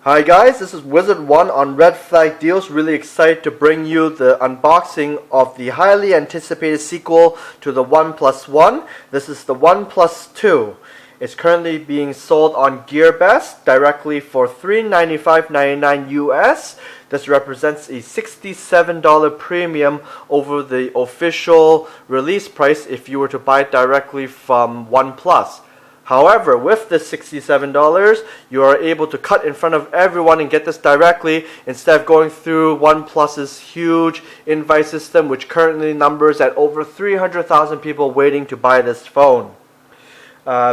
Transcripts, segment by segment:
Hi guys, this is Wizard1 on Red Flag Deals. Really excited to bring you the unboxing of the highly anticipated sequel to the OnePlus One. This is the OnePlus 2. It's currently being sold on GearBest directly for $395.99 US. This represents a $67 premium over the official release price if you were to buy it directly from OnePlus. However, with this $67, you are able to cut in front of everyone and get this directly instead of going through OnePlus's huge invite system, which currently numbers at over 300,000 people waiting to buy this phone.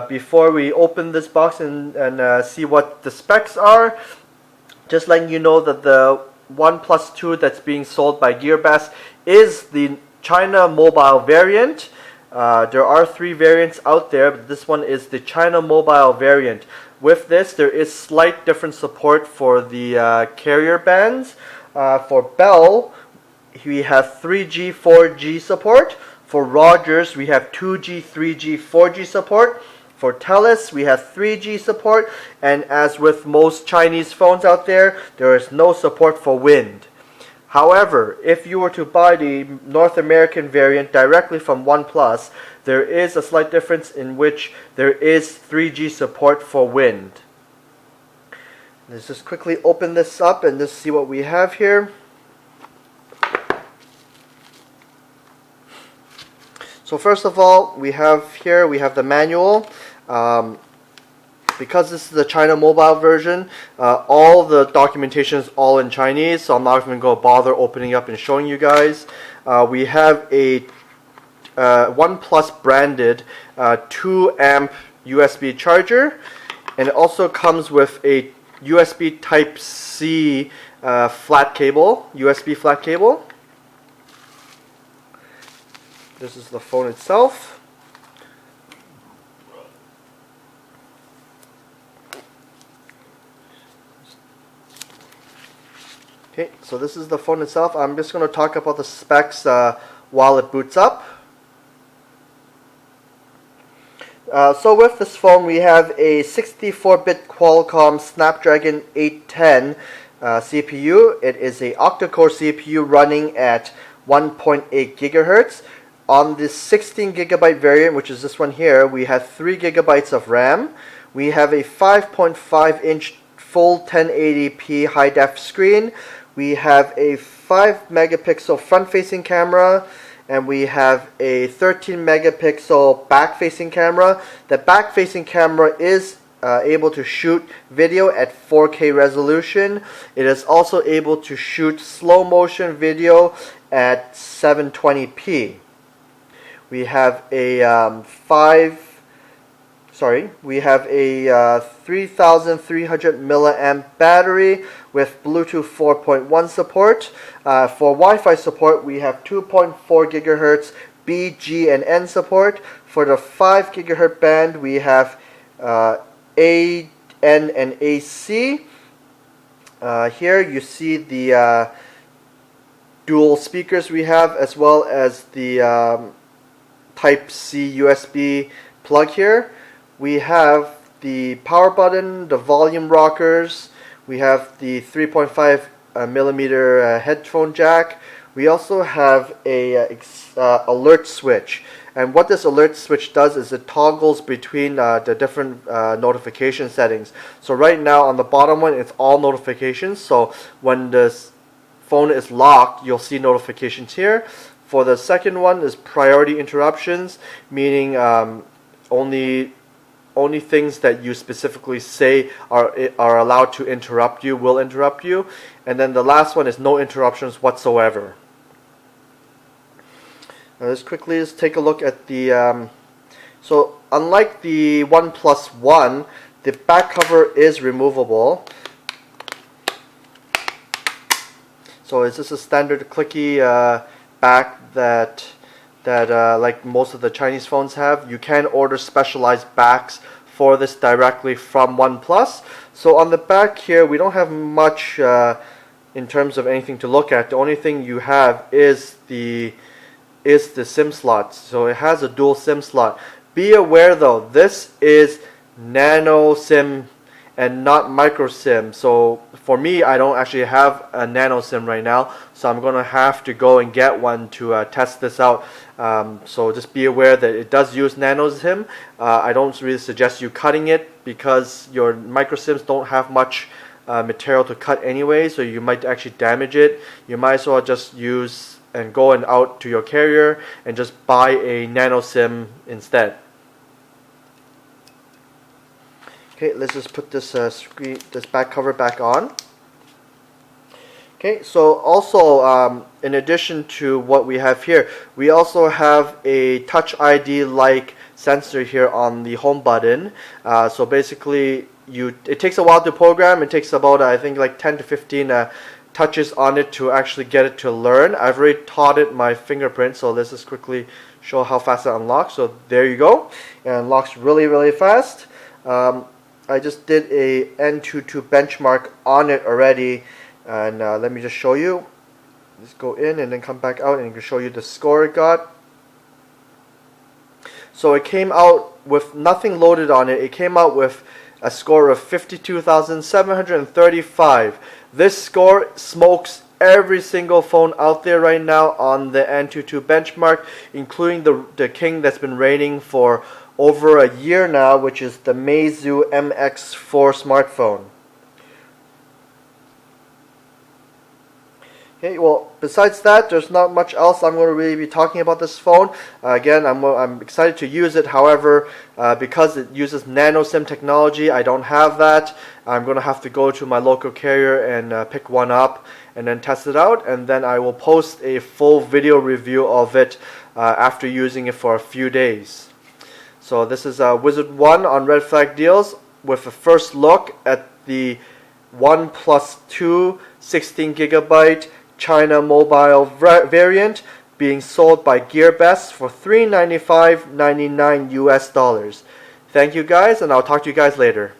Before we open this box and see what the specs are, just letting you know that the OnePlus 2 that's being sold by GearBest is the China mobile variant. There are 3 variants out there, but this one is the China mobile variant. With this, there is slight different support for the carrier bands. For Bell, we have 3G, 4G support. For Rogers, we have 2G, 3G, 4G support. For Telus, we have 3G support. And as with most Chinese phones out there, there is no support for wind. However, if you were to buy the North American variant directly from OnePlus, there is a slight difference in which there is 3G support for wind. Let's just quickly open this up and just see what we have here. So first of all, we have the manual. Because this is the China mobile version, all the documentation is all in Chinese, so I'm not even going to bother opening up and showing you guys. We have a OnePlus branded 2 amp USB charger, and it also comes with a USB Type-C flat cable, USB flat cable. This is the phone itself. Okay, so this is the phone itself. I'm just going to talk about the specs while it boots up. So with this phone, we have a 64-bit Qualcomm Snapdragon 810 CPU. It is a octa-core CPU running at 1.8 gigahertz. On the 16GB variant, which is this one here, we have 3 GB of RAM. We have a 5.5-inch full 1080p high-def screen. We have a 5-megapixel front-facing camera, and we have a 13-megapixel back-facing camera. The back-facing camera is able to shoot video at 4K resolution. It is also able to shoot slow-motion video at 720p. We have a 3,300 milliamp battery with Bluetooth 4.1 support. For Wi-Fi support, we have 2.4 gigahertz B, G, and N support. For the 5 gigahertz band, we have A, N, and AC. Here you see the dual speakers we have, as well as the Type-C USB plug here. We have the power button, the volume rockers, we have the 3.5 millimeter headphone jack. We also have a alert switch, and what this alert switch does is it toggles between the different notification settings. So right now on the bottom one, it's all notifications, so when this phone is locked, you'll see notifications here. For the second one is priority interruptions, meaning only things that you specifically say are allowed to interrupt you will interrupt you. And then the last one is no interruptions whatsoever. Now let's quickly just take a look at the so unlike the OnePlus One, the back cover is removable. So it's just a standard clicky back that like most of the Chinese phones have. You can order specialized backs for this directly from OnePlus. So on the back here, we don't have much in terms of anything to look at. The only thing you have is the SIM slot. So it has a dual SIM slot. Be aware though, this is Nano SIM and not micro SIM. So for me, I don't actually have a Nano SIM right now, so I'm gonna have to go and get one to test this out. So just be aware that it does use Nano SIM. I don't really suggest you cutting it because your micro SIMs don't have much material to cut anyway, so you might actually damage it. You might as well just use and go and out to your carrier and just buy a Nano SIM instead. Okay, let's just put this this back cover back on. Okay, so also in addition to what we have here, we also have a Touch ID like sensor here on the home button. So basically, it takes a while to program. It takes about I think like 10 to 15 touches on it to actually get it to learn. I've already taught it my fingerprint, so let's just quickly show how fast it unlocks. So there you go, it unlocks really fast. I just did a N22 benchmark on it already, and let me just show you. Just go in and then come back out and I can show you the score it got. So it came out with nothing loaded on it. It came out with a score of 52,735. This score smokes every single phone out there right now on the N22 benchmark, including the king that's been reigning for over a year now, which is the Meizu MX4 smartphone. Okay, well, besides that, there's not much else I'm going to really be talking about this phone. Again, I'm excited to use it. However, because it uses Nano SIM technology, I don't have that. I'm going to have to go to my local carrier and pick one up and then test it out. And then I will post a full video review of it after using it for a few days. So this is Wizard 1 on Red Flag Deals with a first look at the OnePlus 2 16GB China mobile variant being sold by GearBest for $395.99 US. Thank you guys, and I'll talk to you guys later.